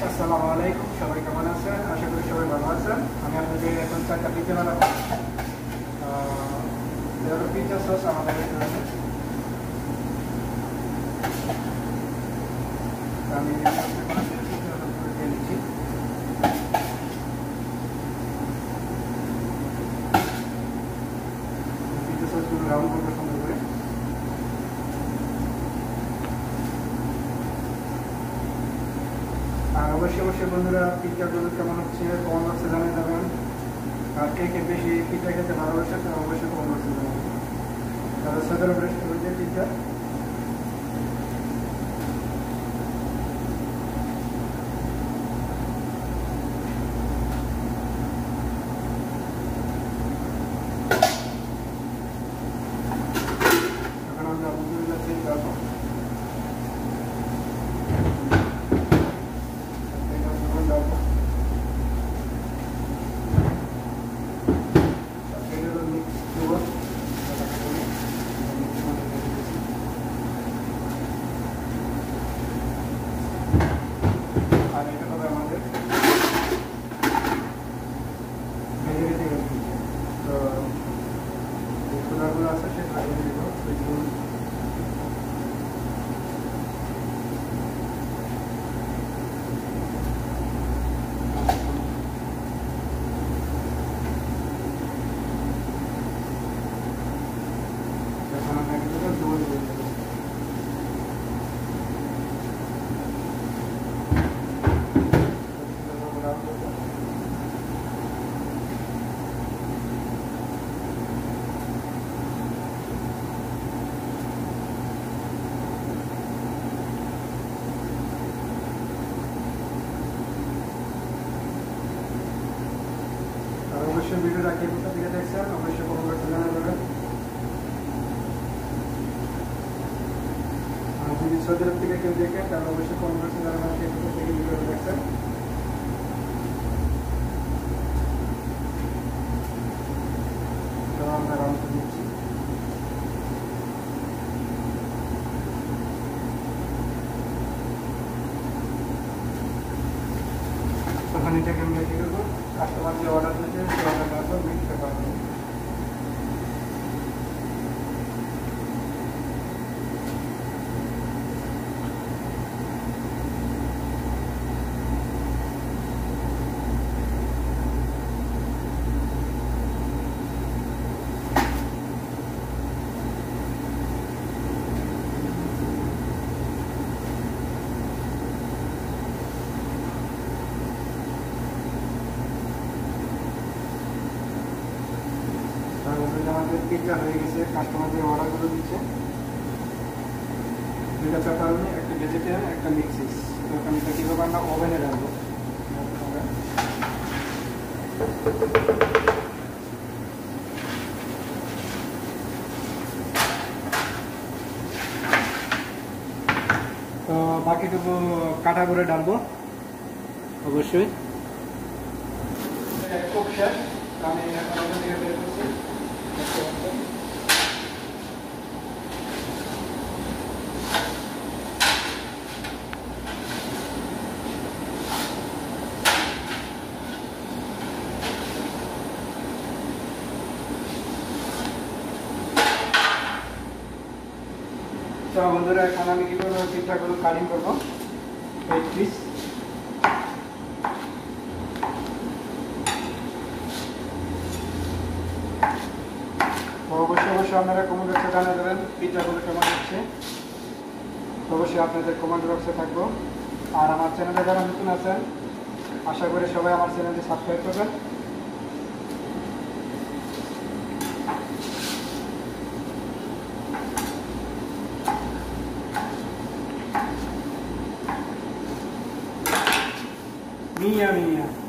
আসসালামু আলাইকুম, সবাই কেমন আছেন? আশা করি সবাই ভালো আছেন। আমি আপনাদের এখন চারটা পিজ্জা বানাবো। পিজ্জা সস আমাদের আমি দিয়ে নিচ্ছি। পিজ্জা সসগুলো রাউন্ড করবো সুন্দর করে। আর অবশ্যই বন্ধুরা, পিজ্জাগুলো কেমন হচ্ছে কমেন্ট বক্সে জানিয়ে যাবেন। আর কে বেশি পিজ্জা খেতে ভালোবাসে তারা অবশ্যই কমেন্ট বক্সে জানাবেন। তারা সদর রেস্টুরেন্টের পিজ্জা এখন আমরা আলহামদুলিল্লাহ চেঞ্জ করবো। আছে সেটা অবশ্যই ভিডিওটা কে কোথা থেকে দেখছেন অবশ্যই কমেন্ট বক্সে জানাবেন। আর যদি সৌদি আরব থেকে কেউ দেখেন তাহলে অবশ্যই কমেন্ট বক্সে জানাবেন কে কোথা থেকে ভিডিওটা দেখছেন। তো আমরা রাউন্ড করে দিচ্ছি। তখন এটাকে আমরা কি করবো, কাস্টমার যে অর্ডার দিয়েছে সেই অর্ডারটা মিক্স পেপার আমাদের পিজ্জা হয়ে গেছে। কাস্টমারদের অর্ডারগুলো দিচ্ছে দুইটা পেপারনি, একটা ভেজিটেরিয়ান, একটা মিক্সিস। তো আমি এটা কীভাবে আমরা ওভেনে রাখবো। তো বাকিটুকু কাটা করে ডালবো অবশ্যই। খুব শেষ আমি এখন থেকে বের করছি। তো বন্ধুরা, এখন আমি কি করবো, পিজ্জাগুলো কাটিং করবো 8 পিস। অবশ্যই আপনারা কমেন্ট বক্সে জানিয়ে দেবেন পিজ্জাগুলো কেমন হচ্ছে। অবশ্যই আপনাদের কমেন্ট বক্সে থাকবো। আর আমার চ্যানেলে যারা নতুন আছেন আশা করি সবাই আমার চ্যানেলটি সাবস্ক্রাইব করবেন। Mia.